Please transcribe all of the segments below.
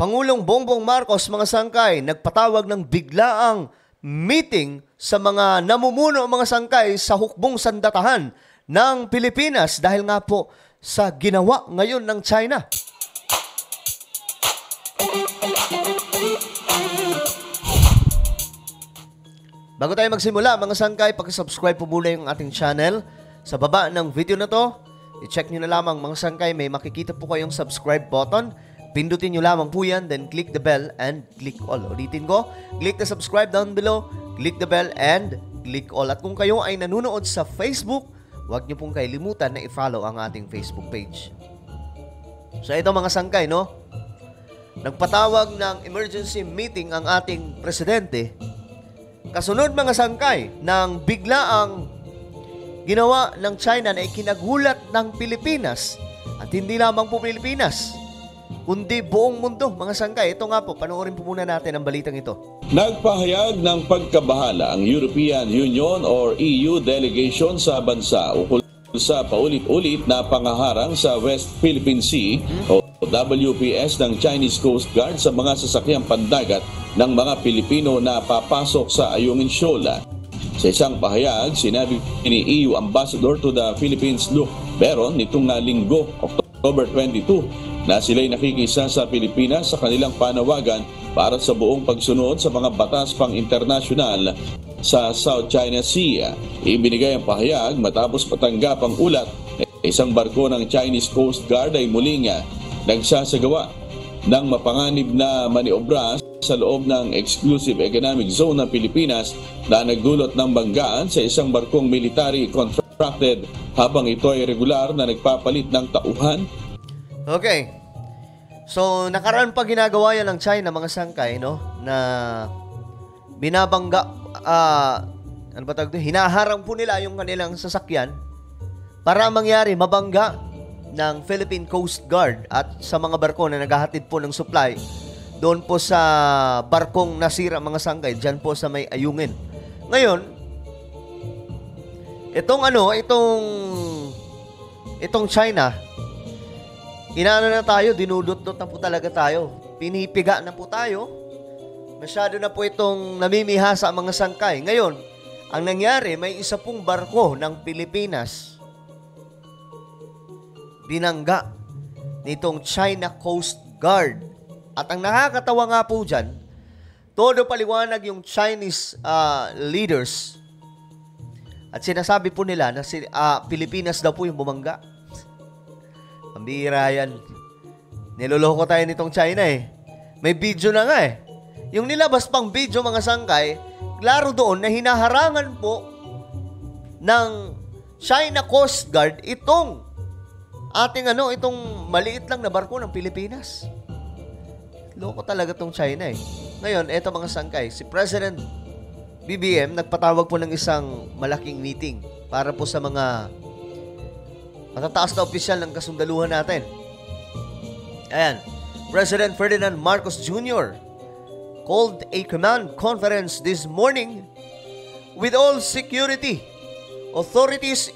Pangulong Bongbong Marcos, mga sangkay, nagpatawag ng biglaang meeting sa mga namumuno mga sangkay sa hukbong sandatahan ng Pilipinas dahil nga po sa ginawa ngayon ng China. Bago tayo magsimula, mga sangkay, pakisubscribe po muna yung ating channel. Sa baba ng video na to, i-check nyo na lamang mga sangkay, may makikita po kayong subscribe button. Pindutin nyo lamang po yan, then click the bell and click all. Ulitin ko, click the subscribe down below, click the bell and click all. At kung kayo ay nanonood sa Facebook, huwag nyo pong kailimutan na i-follow ang ating Facebook page. So ito mga sangkay, no? Nagpatawag ng emergency meeting ang ating presidente. Kasunod mga sangkay ng biglaang ginawa ng China na ikinagulat ng Pilipinas at hindi lamang po Pilipinas, kundi buong mundo mga sangkay. Ito nga po, panoorin po muna natin ang balitang ito. Nagpahayag ng pagkabahala ang European Union or EU delegation sa bansa ukol sa paulit-ulit na pangaharang sa West Philippine Sea o WPS ng Chinese Coast Guard sa mga sasakyang pandagat ng mga Pilipino na papasok sa Ayungin Shoal. Sa isang pahayag, sinabi ni EU Ambassador to the Philippines Luke Beron nitong linggo, October 22, na sila'y nakikisa sa Pilipinas sa kanilang panawagan para sa buong pagsunod sa mga batas pang-internasyonal sa South China Sea. Ibinigay ang pahayag matapos matanggap ang ulat na isang barko ng Chinese Coast Guard ay muling nagsasagawa ng mapanganib na maniobra sa loob ng Exclusive Economic Zone ng Pilipinas na nagdulot ng banggaan sa isang barkong military contracted habang ito ay regular na nagpapalit ng tauhan. Okay. So, nakaraan pa ginagawa yan ng China, mga sangkay, no? Na binabangga, ano ba tawag doon? Hinaharang po nila yung kanilang sasakyan para mangyari mabangga ng Philippine Coast Guard at sa mga barko na naghahatid po ng supply doon po sa barkong nasira mga sangkay, dyan po sa may Ayungin. Ngayon, itong China, inaano na tayo, dinudot-dot na po talaga tayo. Pinipiga na po tayo. Masyado na po itong namimihasa ang mga sangkay. Ngayon, ang nangyari, may isa pong barko ng Pilipinas binangga nitong China Coast Guard. At ang nakakatawa nga po dyan, todo paliwanag yung Chinese leaders at sinasabi po nila na Pilipinas daw po yung bumangga. Ang bihira yan. Niloloko tayo nitong China eh. May video na nga eh. Yung nilabas pang video mga sangkay, klaro doon na hinaharangan po ng China Coast Guard itong maliit lang na barko ng Pilipinas. Loko talaga tong China eh. Ngayon, eto mga sangkay, si President BBM nagpatawag po ng isang malaking meeting para po sa mga matataas na opisyal ng kasundaluhan natin. Ayan, President Ferdinand Marcos Jr. called a command conference this morning with all security authorities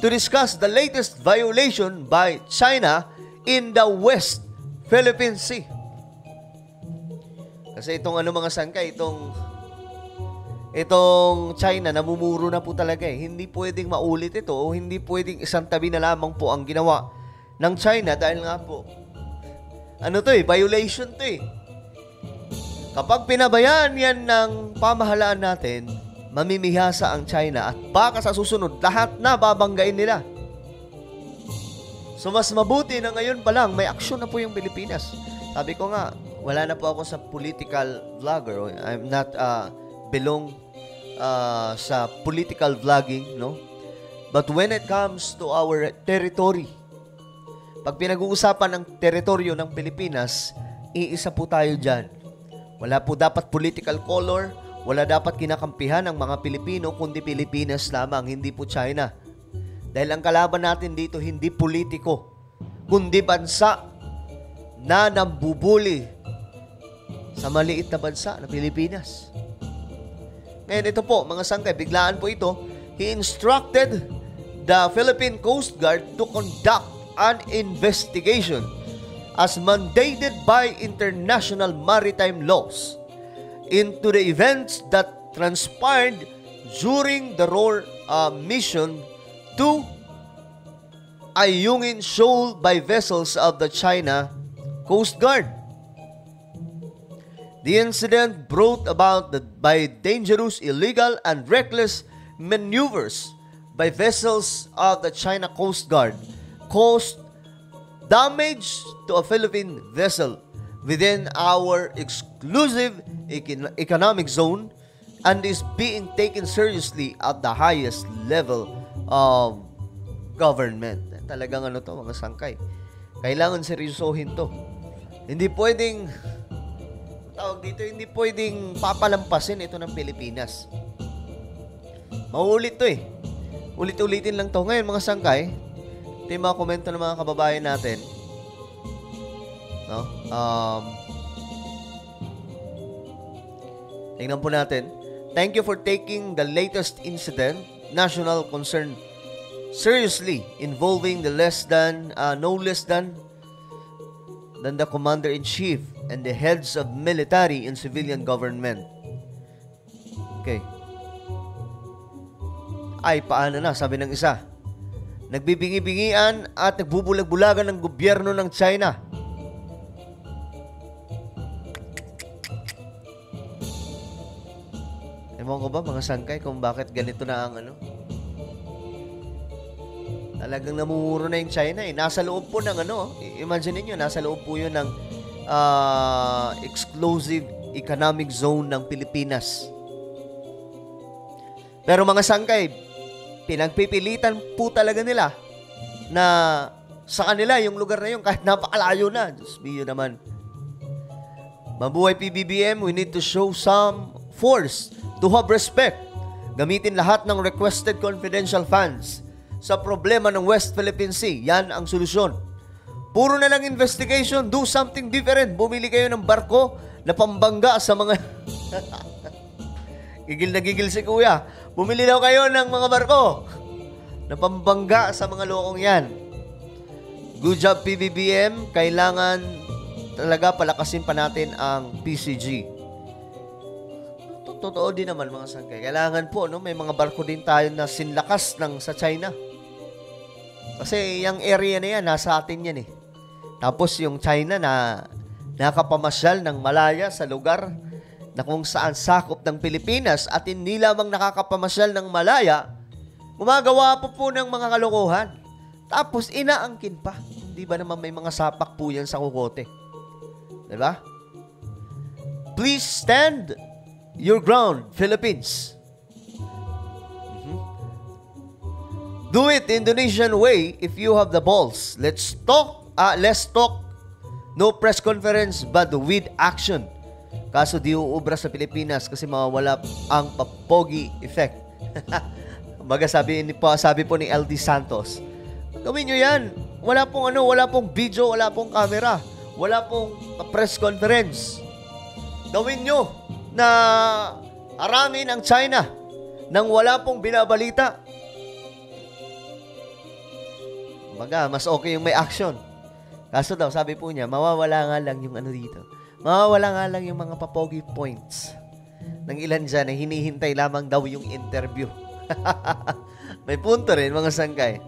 to discuss the latest violation by China in the West Philippine Sea. Kasi itong mga sangkay, itong China, namumuro na po talaga eh. Hindi pwedeng maulit ito o hindi pwedeng isang tabi na lamang po ang ginawa ng China dahil nga po, violation to eh. Kapag pinabayaan yan ng pamahalaan natin, mamimihasa ang China at baka sa susunod, lahat na babanggain nila. So mas mabuti na ngayon pa lang, may aksyon na po yung Pilipinas. Sabi ko nga, wala na po ako sa political vlogger. I'm not belong sa political vlogging, no? But when it comes to our territory, pag pinag-uusapan ng teritoryo ng Pilipinas, iisa po tayo dyan. Wala po dapat political color, wala dapat kinakampihan ng mga Pilipino, kundi Pilipinas lamang, hindi po China. Dahil ang kalaban natin dito, hindi politiko, kundi bansa na nambubuli sa maliit na bansa na Pilipinas. Ngayon ito po, mga sangkay, biglaan po ito. He instructed the Philippine Coast Guard to conduct an investigation as mandated by international maritime laws into the events that transpired during the ROR mission to Ayungin Shoal by vessels of the China Coast Guard. The incident brought about by dangerous, illegal, and reckless maneuvers by vessels of the China Coast Guard caused damage to a Philippine vessel within our exclusive economic zone and is being taken seriously at the highest level of government. Talagang ano to, mga sangkay. Kailangan seryosohin to. Hindi pwedeng hindi pwedeng papalampasin ito ng Pilipinas. Mauulit to eh. Ulit-ulitin lang to. Ngayon, mga sangkay, ito yung mga komento ng mga kababayan natin. No? Tingnan po natin. Thank you for taking the latest incident, national concern, seriously, involving the no less than the Commander-in-Chief and the heads of military and civilian government. Okay. Ay, paano na? Sabi ng isa. Nagbibingi-bingian at nagbubulag-bulagan ng gobyerno ng China. Ewan ko ba, mga sangkay, kung bakit ganito na ang ano? Talagang namumuro na yung China eh. Nasa loob po ng ano, imagine niyo, nasa loob po yun ng exclusive economic zone ng Pilipinas. Pero mga sangkay, pinagpipilitan po talaga nila na sa kanila yung lugar na yun kahit napakalayo na. Diyos biyo naman. Mabuhay PBBM, we need to show some force to have respect. Gamitin lahat ng requested confidential funds sa problema ng West Philippine Sea. Yan ang solusyon. Puro na lang investigation. Do something different. Bumili kayo ng barko na pambangga sa mga... Gigil na gigil si Kuya. Bumili daw kayo ng mga barko na pambangga sa mga lokong yan. Good job, PBBM. Kailangan talaga palakasin pa natin ang PCG. Totoo din naman, mga sangkay. Kailangan po, no, may mga barko din tayo na sinlakas sa China. Kasi yung area na yan, nasa atin yan eh. Tapos yung China na nakapamasyal ng malaya sa lugar na kung saan sakop ng Pilipinas at hindi lamang nakakapamasyal ng malaya, gumagawa po ng mga kalokohan. Tapos inaangkin pa. Di ba naman may mga sapak po yan sa kukote? Diba? Please stand your ground, Philippines. Do it the Indonesian way if you have the balls. Let's talk. No press conference but with action. Kaso di uubra sa Pilipinas kasi mawawala ang papogi effect. Baga sabi po ni LD Santos, gawin nyo yan. Wala pong video, wala pong camera, wala pong press conference. Gawin nyo na aramin ang China nang wala pong binabalita. Baga, mas okay yung may action. Kaso daw, sabi po niya, mawawala nga lang yung ano dito. Mawawala nga lang yung mga papogi points ng ilan dyan na hinihintay lamang daw yung interview. May punto rin, mga sangkay.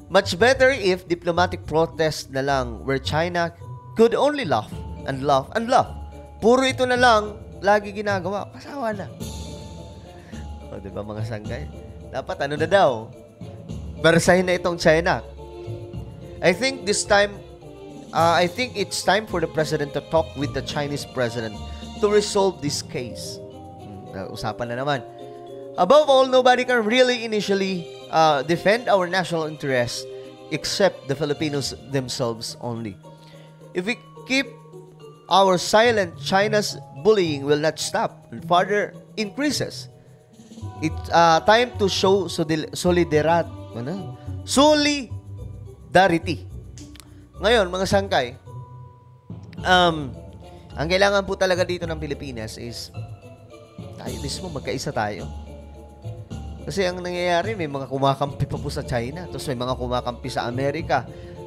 Much better if diplomatic protest na lang where China could only laugh and laugh and laugh. Puro ito na lang lagi ginagawa. Kasawa na. O, diba, mga sangkay? Dapat ano na daw? Barasahin na itong China. I think it's time for the president to talk with the Chinese president to resolve this case. Usapan na naman. Above all, nobody can really initially defend our national interests except the Filipinos themselves only. If we keep our silent, China's bullying will not stop and further increases. It's time to show solidarity. Ngayon, mga sangkay, ang kailangan po talaga dito ng Pilipinas is tayo mismo, magkaisa tayo. Kasi ang nangyayari, may mga kumakampi pa po sa China, tapos may mga kumakampi sa Amerika,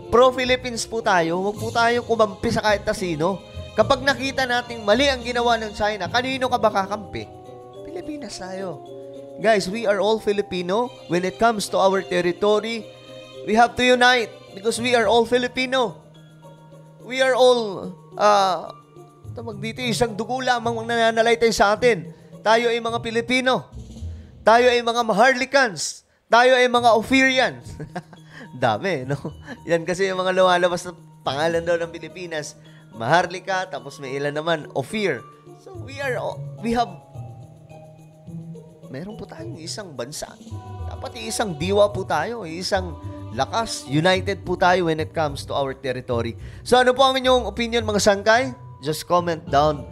pro-Philippines po tayo. Huwag po tayo kumampi sa kahit na sino. Kapag nakita nating mali ang ginawa ng China, kanino ka ba kakampi? Pilipinas tayo. Guys, we are all Filipino. When it comes to our territory, we have to unite because we are all Filipino. We are all, tawag dito, isang dugo lamang ang nananalaytay sa atin. Tayo ay mga Pilipino. Tayo ay mga Maharlikans. Tayo ay mga Ophirians. Dami, no? Yan kasi yung mga lumalabas na pangalan daw ng Pilipinas. Maharlika, tapos may ilan naman, Ophir. So, meron po tayong isang bansa. Dapat isang diwa po tayo, isang lakas, united po tayo when it comes to our territory. So, ano po ang inyong opinion, mga sangkay? Just comment down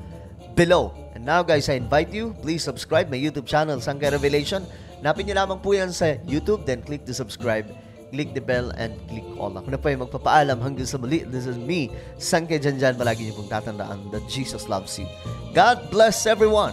below. And now, guys, I invite you, please subscribe my YouTube channel, Sangkay Revelation. Napin niyo lamang po yan sa YouTube, then click the subscribe, click the bell, and click all. Ako na po ay magpapaalam hanggang sa muli. This is me, Sangkay Janjan. Palagi niyo pong tatandaan that Jesus loves you. God bless everyone.